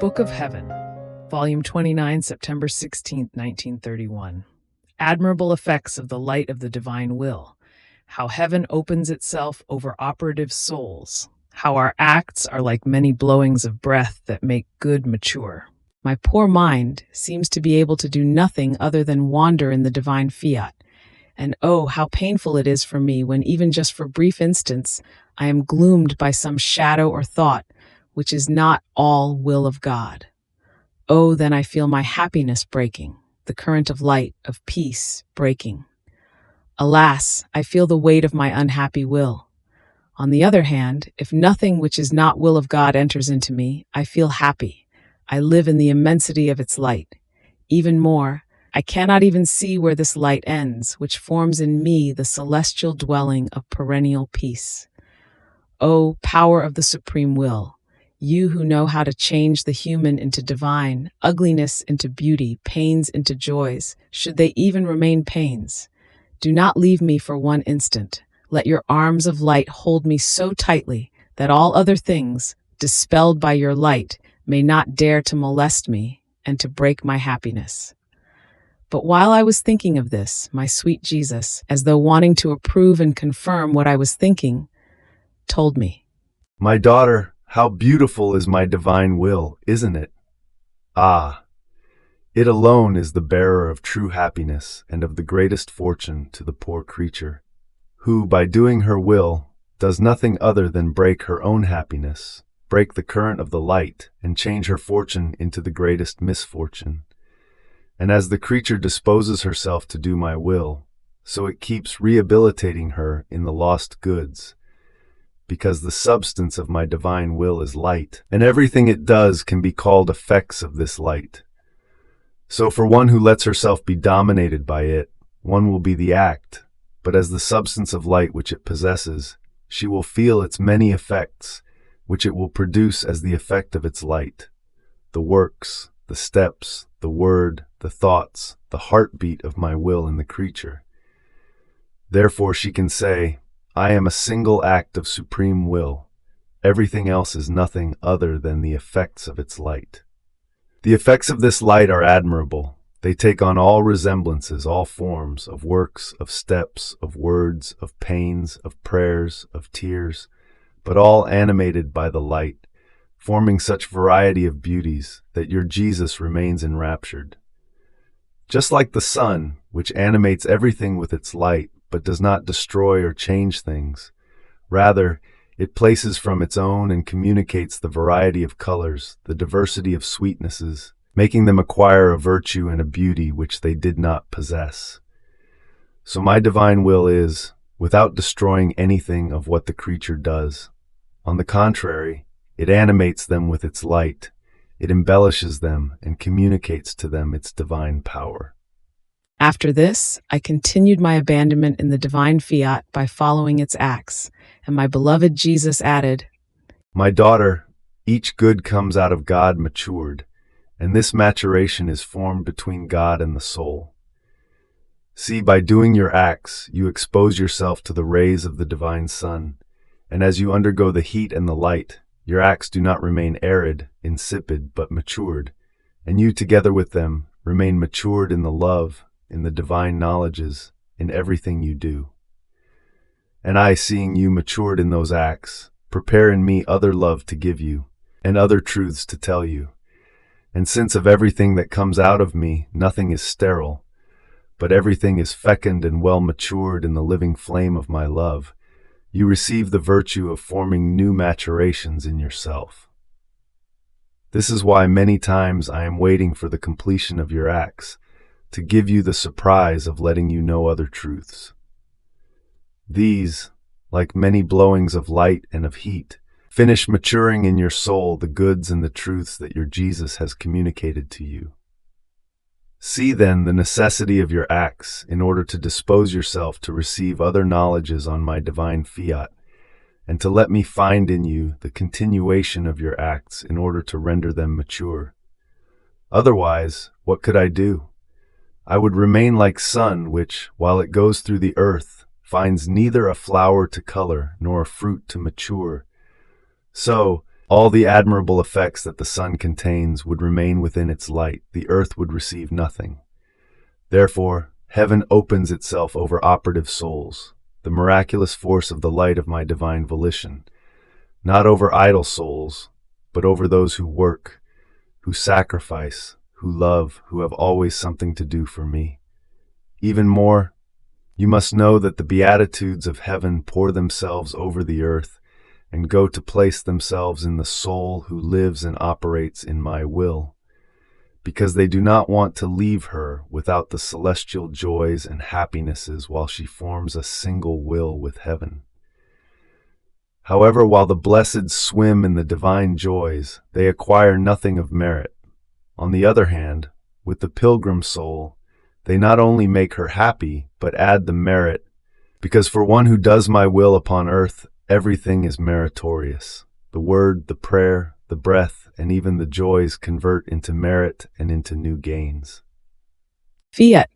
Book of Heaven, Volume 29, September 16, 1931. Admirable effects of the light of the divine will. How heaven opens itself over operative souls. How our acts are like many blowings of breath that make good mature. My poor mind seems to be able to do nothing other than wander in the divine fiat. And oh, how painful it is for me when even just for brief instants I am gloomed by some shadow or thought which is not all will of God. Oh, then I feel my happiness breaking, the current of light, of peace, breaking. Alas, I feel the weight of my unhappy will. On the other hand, if nothing which is not will of God enters into me, I feel happy. I live in the immensity of its light. Even more, I cannot even see where this light ends, which forms in me the celestial dwelling of perennial peace. O power of the supreme will, you who know how to change the human into divine, ugliness into beauty, pains into joys, should they even remain pains, do not leave me for one instant. Let your arms of light hold me so tightly that all other things, dispelled by your light, may not dare to molest me and to break my happiness. But while I was thinking of this, my sweet Jesus, as though wanting to approve and confirm what I was thinking, told me, "My daughter, how beautiful is my divine will, isn't it? Ah, it alone is the bearer of true happiness and of the greatest fortune to the poor creature, who, by doing her will, does nothing other than break her own happiness, break the current of the light, and change her fortune into the greatest misfortune. And as the creature disposes herself to do my will, so it keeps rehabilitating her in the lost goods, because the substance of my divine will is light, and everything it does can be called effects of this light. So for one who lets herself be dominated by it, one will be the act, but as the substance of light which it possesses, she will feel its many effects, which it will produce as the effect of its light, the works, the steps, the word, the thoughts, the heartbeat of my will in the creature. Therefore she can say, I am a single act of supreme will. Everything else is nothing other than the effects of its light. The effects of this light are admirable. They take on all resemblances, all forms, of works, of steps, of words, of pains, of prayers, of tears, but all animated by the light, forming such variety of beauties that your Jesus remains enraptured. Just like the sun, which animates everything with its light, but does not destroy or change things. Rather, it places from its own and communicates the variety of colors, the diversity of sweetnesses, making them acquire a virtue and a beauty which they did not possess. So my divine will is, without destroying anything of what the creature does. On the contrary, it animates them with its light, it embellishes them and communicates to them its divine power. After this, I continued my abandonment in the divine fiat by following its acts, and my beloved Jesus added, My daughter, each good comes out of God matured, and this maturation is formed between God and the soul. See, by doing your acts, you expose yourself to the rays of the divine sun, and as you undergo the heat and the light, your acts do not remain arid, insipid, but matured, and you together with them remain matured in the love, in the divine knowledges, in everything you do. And I, seeing you matured in those acts, prepare in me other love to give you, and other truths to tell you. And since of everything that comes out of me nothing is sterile, but everything is fecund and well matured in the living flame of my love, you receive the virtue of forming new maturations in yourself. This is why many times I am waiting for the completion of your acts, to give you the surprise of letting you know other truths. These, like many blowings of light and of heat, finish maturing in your soul the goods and the truths that your Jesus has communicated to you. See then the necessity of your acts in order to dispose yourself to receive other knowledges on my divine fiat, and to let me find in you the continuation of your acts in order to render them mature. Otherwise, what could I do? I would remain like sun which, while it goes through the earth, finds neither a flower to color nor a fruit to mature. So, All the admirable effects that the sun contains would remain within its light. The earth would receive nothing. Therefore, heaven opens itself over operative souls, the miraculous force of the light of my divine volition, not over idle souls, but over those who work, who sacrifice, who love, who have always something to do for me. Even more, you must know that the beatitudes of heaven pour themselves over the earth and go to place themselves in the soul who lives and operates in my will, because they do not want to leave her without the celestial joys and happinesses while she forms a single will with heaven. However, while the blessed swim in the divine joys, they acquire nothing of merit. On the other hand, with the pilgrim soul, they not only make her happy, but add the merit, because for one who does my will upon earth, everything is meritorious. The word, the prayer, the breath, and even the joys convert into merit and into new gains. Fiat.